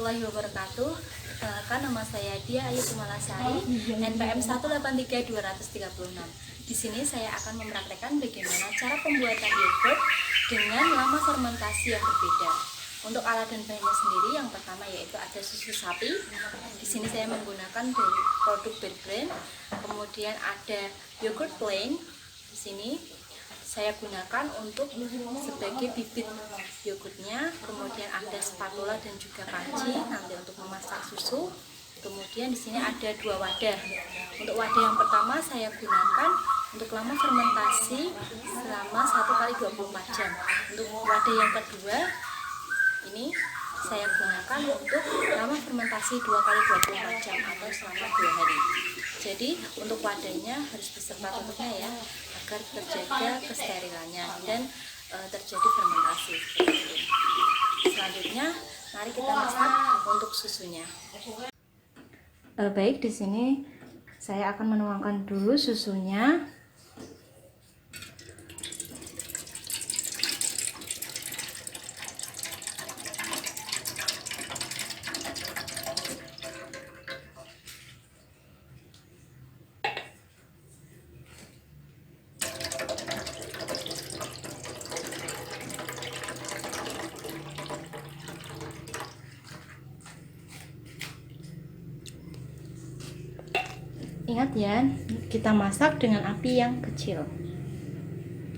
warahmatullahi wabarakatuh. Perkenalkan, nama saya Dia Ayu Kumalasari, NPM 1832236. Di sini saya akan mempraktekkan bagaimana cara pembuatan yogurt dengan lama fermentasi yang berbeda. Untuk alat dan bahannya sendiri, yang pertama yaitu ada susu sapi. Di sini saya menggunakan dari produk Bear Brand. Kemudian ada yogurt plain. Di sini saya gunakan untuk sebagai bibit yogurtnya. Kemudian ada spatula dan juga panci nanti untuk memasak susu. Kemudian di sini ada 2 wadah. Untuk wadah yang pertama saya gunakan untuk lama fermentasi selama 1 kali 24 jam. Untuk wadah yang kedua ini saya gunakan untuk lama fermentasi 2 kali 24 jam atau selama 2 hari. Jadi untuk wadahnya harus beserta tutupnya ya, agar terjaga kesterilannya dan terjadi fermentasi. Selanjutnya mari kita masak untuk susunya. Baik, di sini saya akan menuangkan dulu susunya. Ingat ya, kita masak dengan api yang kecil.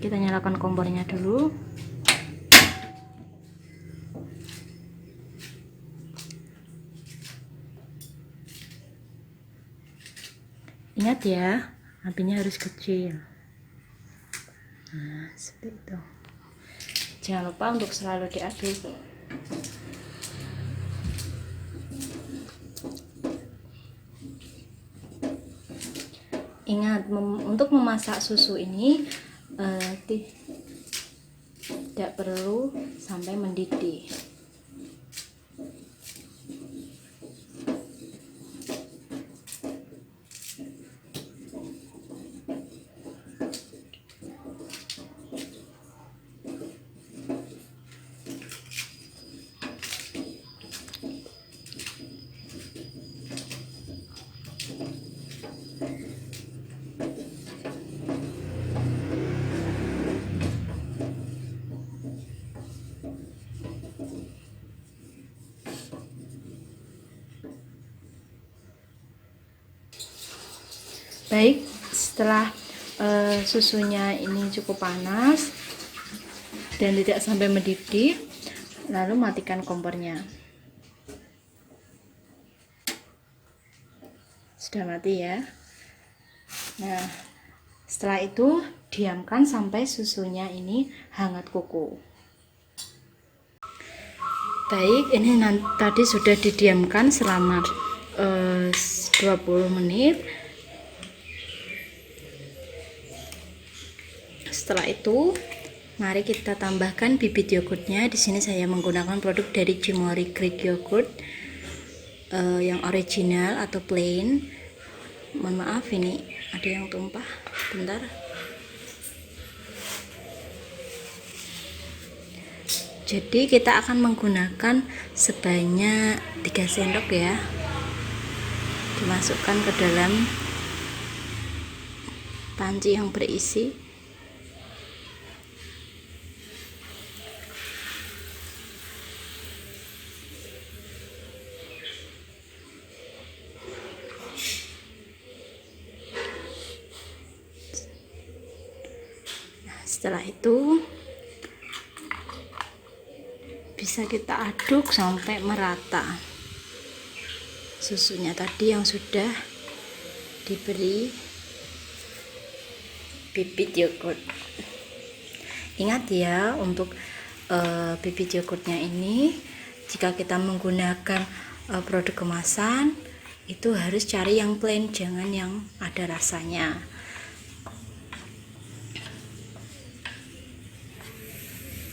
Kita nyalakan kompornya dulu. Ingat ya, apinya harus kecil. Nah, seperti itu. Jangan lupa untuk selalu diaduk. Ingat, untuk memasak susu ini tidak perlu sampai mendidih. Baik, setelah susunya ini cukup panas dan tidak sampai mendidih, lalu matikan kompornya. Sudah mati ya. Nah, setelah itu diamkan sampai susunya ini hangat kuku. Baik, ini tadi sudah didiamkan selama 20 menit. Setelah itu, mari kita tambahkan bibit yogurtnya. Di sini saya menggunakan produk dari Cimory Greek Yogurt yang original atau plain. Mohon maaf, ini ada yang tumpah. Bentar. Jadi kita akan menggunakan sebanyak 3 sendok ya. Dimasukkan ke dalam panci yang berisi. Setelah itu bisa kita aduk sampai merata susunya tadi yang sudah diberi bibit yogurt. Ingat ya, untuk bibit yogurtnya ini jika kita menggunakan produk kemasan itu harus cari yang plain, jangan yang ada rasanya.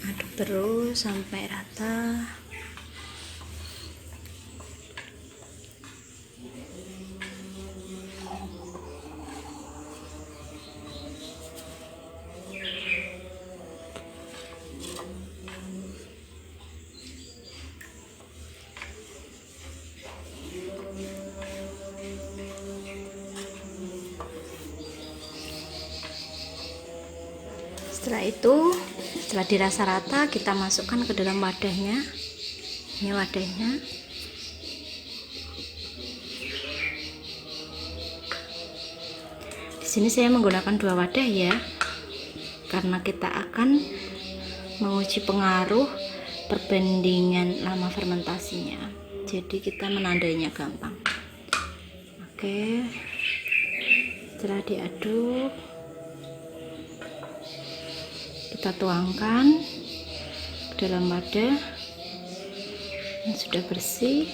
Aduk terus sampai rata. Setelah itu, setelah dirasa rata, kita masukkan ke dalam wadahnya. Ini wadahnya. Di sini saya menggunakan 2 wadah ya, karena kita akan menguji pengaruh perbandingan lama fermentasinya. Jadi kita menandainya gampang. Oke. Setelah diaduk, kita tuangkan ke dalam wadah yang sudah bersih.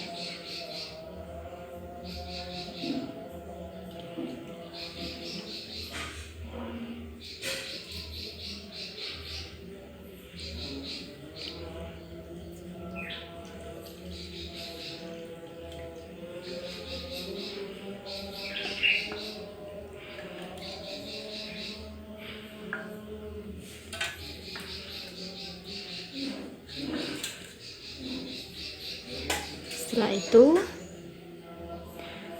Setelah itu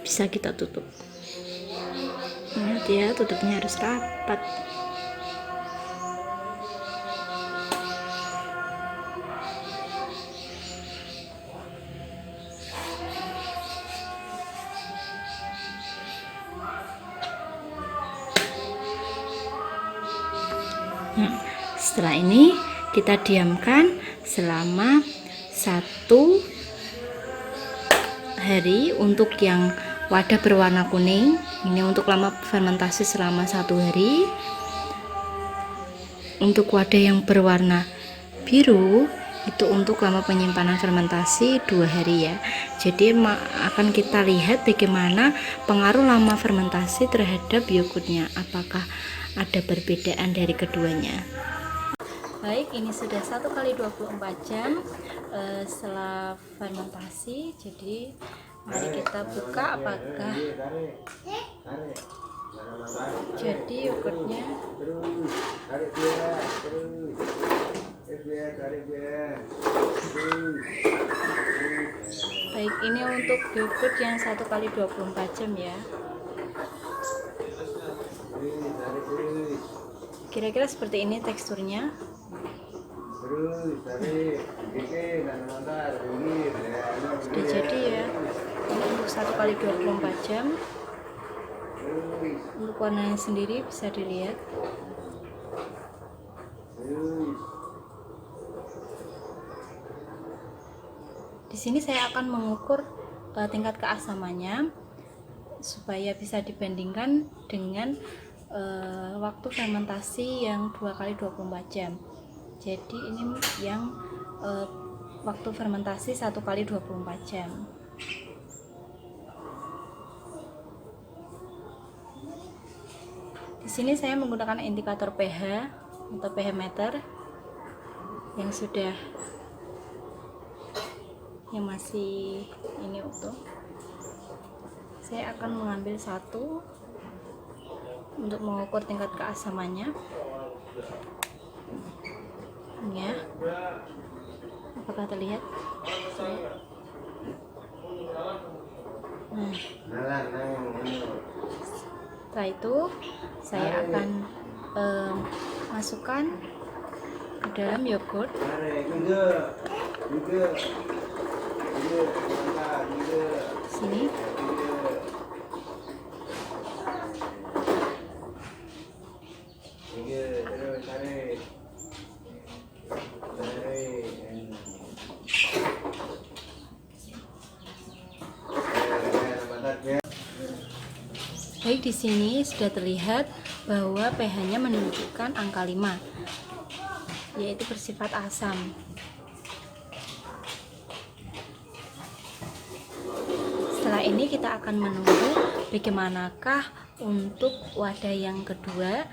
bisa kita tutup. Ingat ya, tutupnya harus rapat. Setelah ini kita diamkan selama 1 hari untuk yang wadah berwarna kuning. Ini untuk lama fermentasi selama 1 hari. Untuk wadah yang berwarna biru itu untuk lama penyimpanan fermentasi 2 hari ya. Jadi akan kita lihat bagaimana pengaruh lama fermentasi terhadap yogurtnya, apakah ada perbedaan dari keduanya. Baik, ini sudah 1 kali 24 jam setelah fermentasi. Jadi mari kita buka apakah jadi yogurtnya. Baik, ini untuk yogurt yang 1 kali 24 jam ya. Kira-kira seperti ini teksturnya. Sudah jadi ya. Ini untuk 1 kali 24 jam. Untuk warnanya sendiri bisa dilihat. Di sini saya akan mengukur tingkat keasamannya supaya bisa dibandingkan dengan waktu fermentasi yang 2 kali 24 jam. Jadi ini yang waktu fermentasi 1 kali 24 jam. Di sini saya menggunakan indikator pH atau pH meter yang sudah masih ini utuh. Saya akan mengambil 1 untuk mengukur tingkat keasamannya. Ya, apakah terlihat? Nah, setelah itu saya akan masukkan ke dalam yogurt. Sini. Baik, di sini sudah terlihat bahwa pH-nya menunjukkan angka 5, yaitu bersifat asam. Setelah ini kita akan menunggu bagaimanakah untuk wadah yang kedua,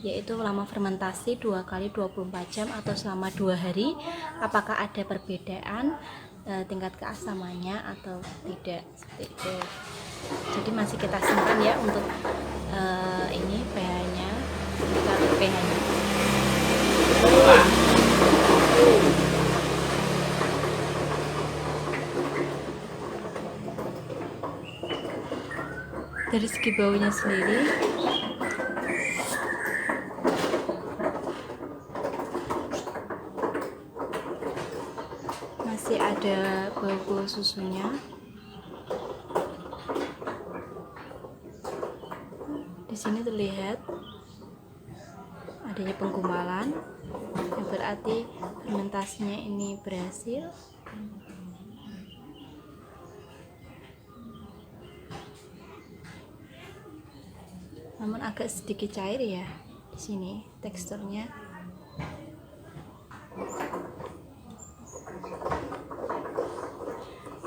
yaitu lama fermentasi 2 kali 24 jam atau selama 2 hari, apakah ada perbedaan tingkat keasamannya atau tidak, seperti itu. Jadi masih kita simpan ya untuk ini pH-nya, indikator pH-nya. Dari segi baunya sendiri bubble susunya. Di sini terlihat adanya penggumpalan, yang berarti fermentasinya ini berhasil. Namun agak sedikit cair ya di sini teksturnya.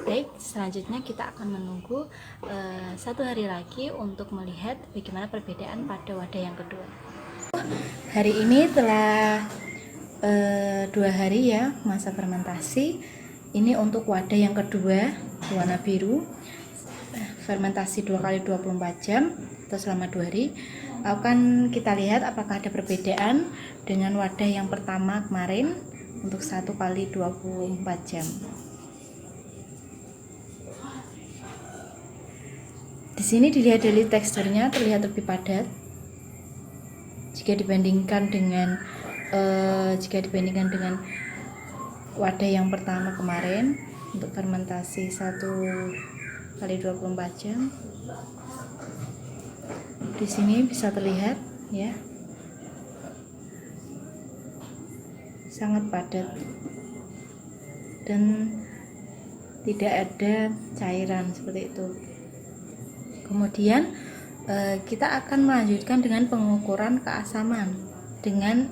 Baik, selanjutnya kita akan menunggu 1 hari lagi untuk melihat bagaimana perbedaan pada wadah yang kedua. Hari ini telah 2 hari ya masa fermentasi. Ini untuk wadah yang kedua warna biru, fermentasi 2 kali 24 jam atau selama 2 hari. Akan kita lihat apakah ada perbedaan dengan wadah yang pertama kemarin untuk 1 kali 24 jam. Di sini dilihat dari teksturnya terlihat lebih padat jika dibandingkan dengan wadah yang pertama kemarin untuk fermentasi 1 kali 24 jam. Di sini bisa terlihat ya, sangat padat dan tidak ada cairan seperti itu. Kemudian kita akan melanjutkan dengan pengukuran keasaman dengan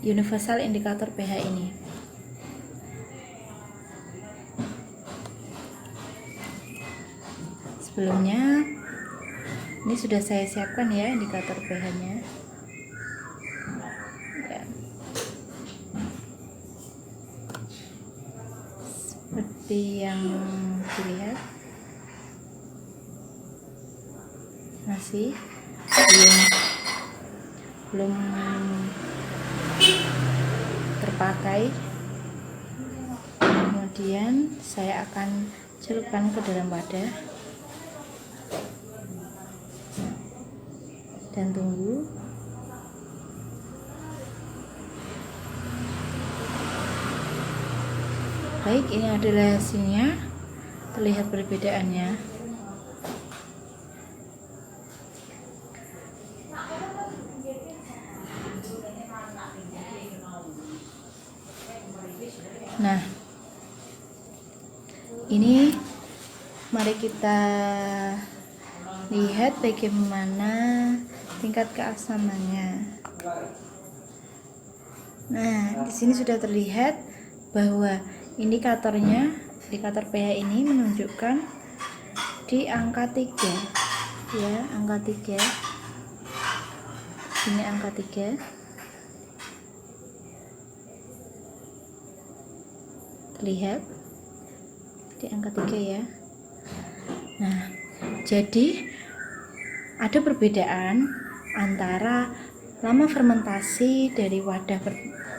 universal indikator pH ini. Sebelumnya ini sudah saya siapkan ya indikator pH-nya. Ya. Seperti yang dilihat, masih belum terpakai. Kemudian saya akan celupkan ke dalam wadah dan tunggu. Baik, ini adalah hasilnya. Terlihat perbedaannya. Nah, ini mari kita lihat bagaimana tingkat keasamannya. Nah, di sini sudah terlihat bahwa indikator pH ini menunjukkan di angka 3 ya, angka 3. Ini angka 3. Terlihat di angka 3 ya. Nah, jadi ada perbedaan antara lama fermentasi dari wadah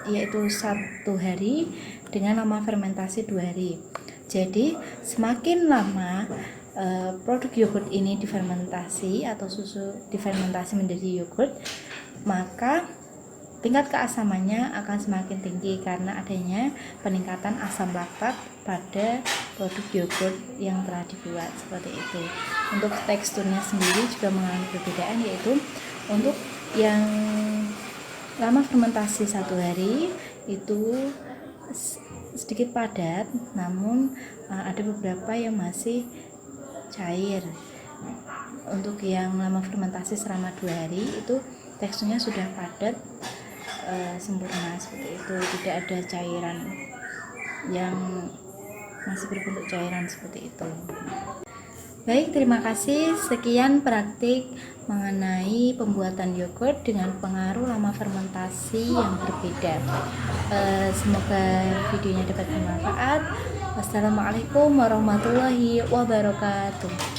yaitu 1 hari dengan lama fermentasi 2 hari. Jadi semakin lama produk yogurt ini difermentasi atau susu difermentasi menjadi yogurt, maka tingkat keasamannya akan semakin tinggi karena adanya peningkatan asam laktat pada produk yogurt yang telah dibuat seperti itu. Untuk teksturnya sendiri juga mengalami perbedaan, yaitu untuk yang lama fermentasi 1 hari itu sedikit padat, namun ada beberapa yang masih cair. Untuk yang lama fermentasi selama 2 hari itu teksturnya sudah padat, sempurna seperti itu, tidak ada cairan yang masih berbentuk cairan seperti itu. Baik, terima kasih. Sekian praktik mengenai pembuatan yogurt dengan pengaruh lama fermentasi yang berbeda. Semoga videonya dapat bermanfaat. Wassalamualaikum warahmatullahi wabarakatuh.